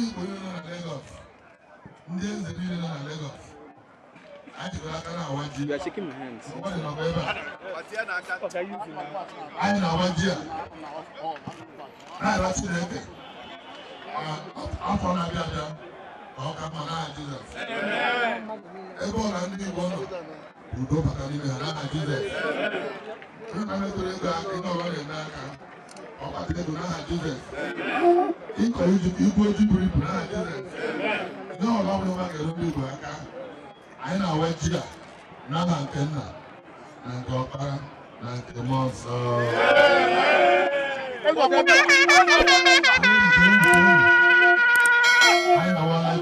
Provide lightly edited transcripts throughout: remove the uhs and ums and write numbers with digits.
Igbo niile nọ na Lagos, ndị eze niile nọ na Lagos. Anyị jikọrọ aka na-awa ji. You are shaking my hands. Nobody nọ ebe a. Anyị na-awa ji a. Na-arịọ Chineke. Afọ na-abịa abịa. Ka ọ ka mma n'aha Jizọs. Ebe ọ na ndị Igbo nọ, udo bata n'ime ha n'aha Jizọs. Onye na-emetụrụ ego aka, ihe ọbụla na-eme aka. Ọ kpatara ego n'aha Jizọs. Ịkọ igwe ojii buru ibu n'aha Jizọs. Ihe ọbụla ọbụla ga-eru ndị Igbo aka. Anyị na-awa ji a n'aha nke Nna na nke Ọkpara na nke Mmụọ Nsọ. Anyị na-awala ji.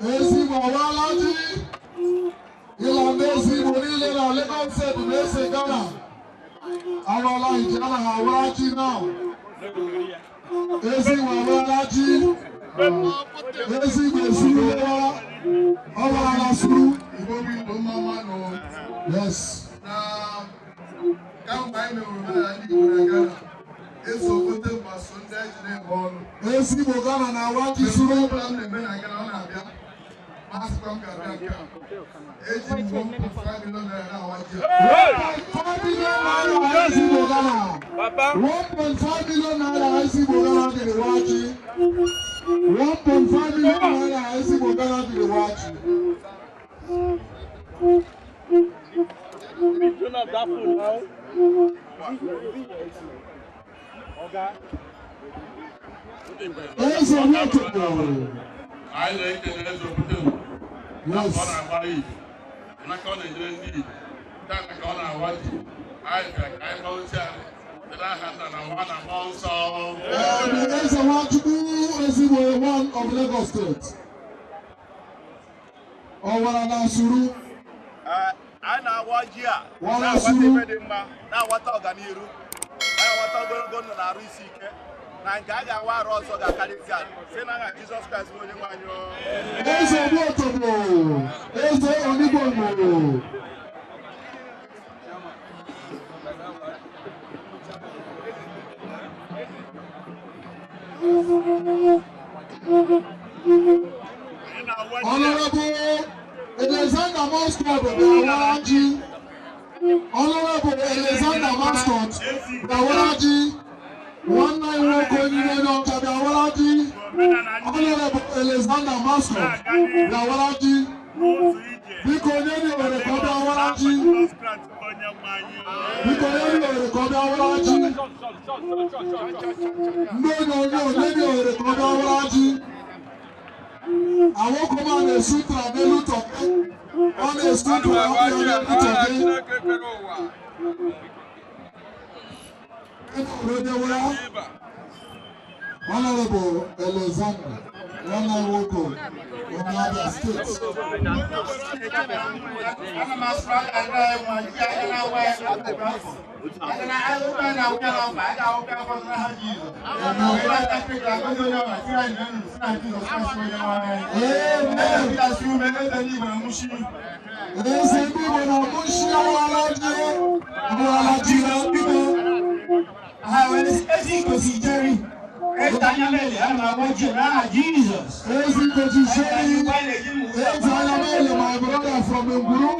Ezigbo awala ji. Ìlànà ezigbo niile na Lagos State na-ese Ghana. Awala ije anaghị awara ji now. Ezigbo awala ji. Ezigbo esuru ọwara na suru. Igbo bụ Igbo mama nọ. Yes. Na kamgbe anyị mewuru na ndị Igbo na Ghana. Eso obodo mgbaso ndị eji na-eme ọnụ. Ezigbo Ghana na awa ji suru. Ọbụla m na-eme na Ghana ọ na-abịa. Masịkwa m ga-abịa nke a. Eji m 1.5 million naira na-awa ji a. 1.5 million naira ezigbo Ghana. 1.5 million naira ezigbo Ghana dịrị waji. 1.5 million naira ezigbo Ghana dịrị waji. Eze nwetụrụ. Anyị na-ekele eze obodo na ọ na-agba izu n'aka ọ na-enyere ndị Igbo data ka ọ na-awa ji anyị bịara ka anyị gbaozi anyị dị n'aha Nna na Nwa na Mmụọ Nsọ. Eze Nwachukwu ezigbo one of Lagos State. Ọwara na Asuru. Anyị na-awa ji a na-awata ebe dị mma na-awata ọganiru na-awata ogologo ndụ na arụ isi ike na nke a ga-awa arụ ọzọ ga-akarịsị ala site n'aha Jizọs Kraịst bụ onye nwe anyị. Eze Obotobo, Eze Onigbono. Honorable Alexander Mascot Bawaraji. Honorable Alexander Mascot Bawaraji. 191 Koinino Bawaraji. Honorable Alexander Mascot Bawaraji. Bikoneni Orekobi Bawaraji. Bikoneni Orekobi Bawaraji. Ndono Orekobi Bawaraji. Àwọn kan máa lè sútra nílùú tọ̀kẹ́, wọ́n lè sútra nílùú tọ̀kẹ́. Honorable Alexander, Woko, Onabia State. Jesus. My brother from Nguru.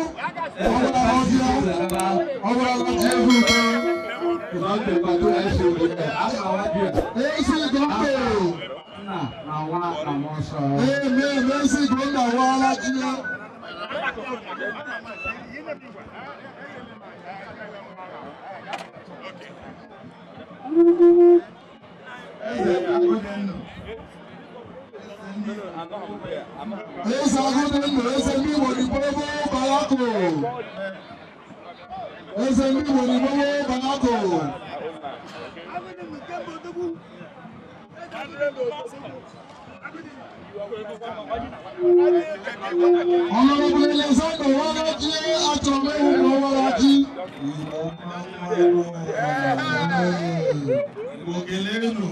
Honorable Alexander Waraji, Atomewu Waraji. Mogelenu.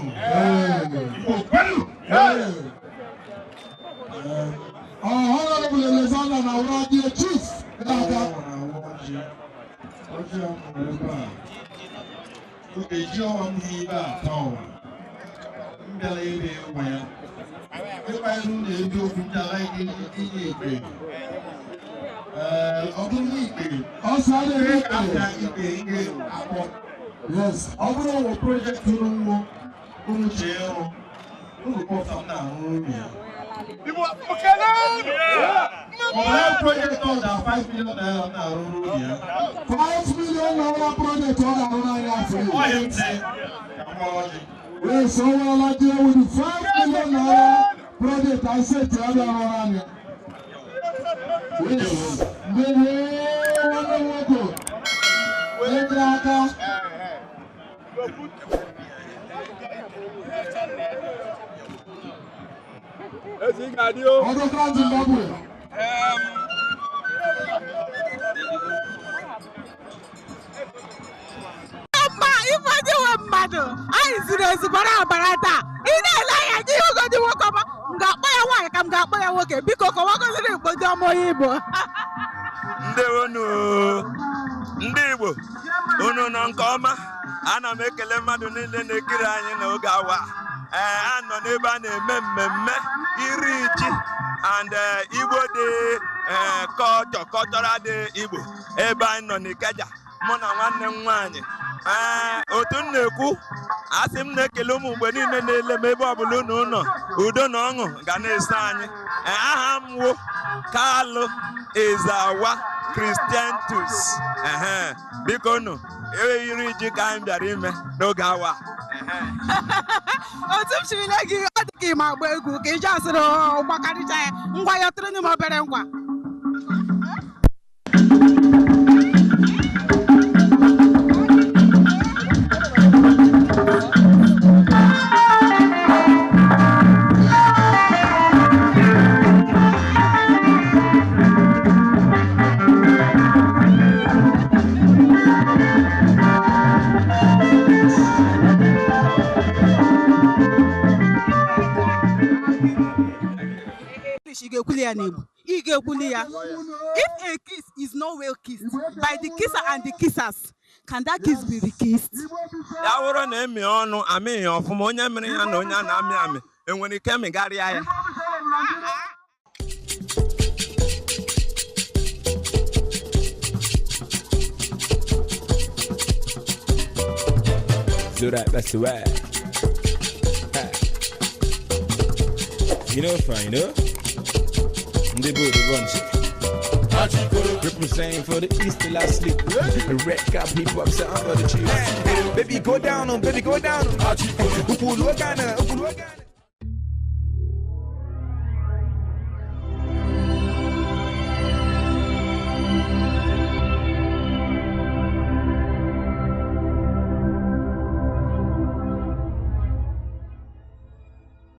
Honorable Alexander Nawadi, Chief. Yes, our project project on 5 million naira. 5 million naira project on yes, so with 5 million naira project, I said to other around. Yes, ndị Igbo unu nọ nke ọma ana m ekele mmadụ niile na-ekiri anyị n'oge awa anọ n'ebe a na-eme mmemme iri ji and Igbo dị cultural dị Igbo ebe anyị nọ n'Ikeja mụ na nwanne m nwaanyị otu m na-ekwu asị m na-ekele ụmụ mgbe niile na-ele m ebe ọbụla unu nọ udo na ọṅụ ga na-eso anyị aha m wo Kalụ Ezawa Christiantus biko nụ iri ji ka anyị bịara ime n'oge awa otu m chirila gị ọ dị ka ịma agba egwu ka iji asịrị gbakarịcha ya ngwa ya tụrụ n'ime obere ngwa if a kiss is not well kissed by the kisser and the kissers, can that kiss be rekissed? Ya wụrụ na emi ọnụ amị ya ọfụma onye mere ya na onye a na-amị amị enwere ike mịgarịa ya. So that's the way. You know, fine, you know? They both run. Representing for the East till I sleep. The red cap people upset under the chief. Baby, go down, baby, go down.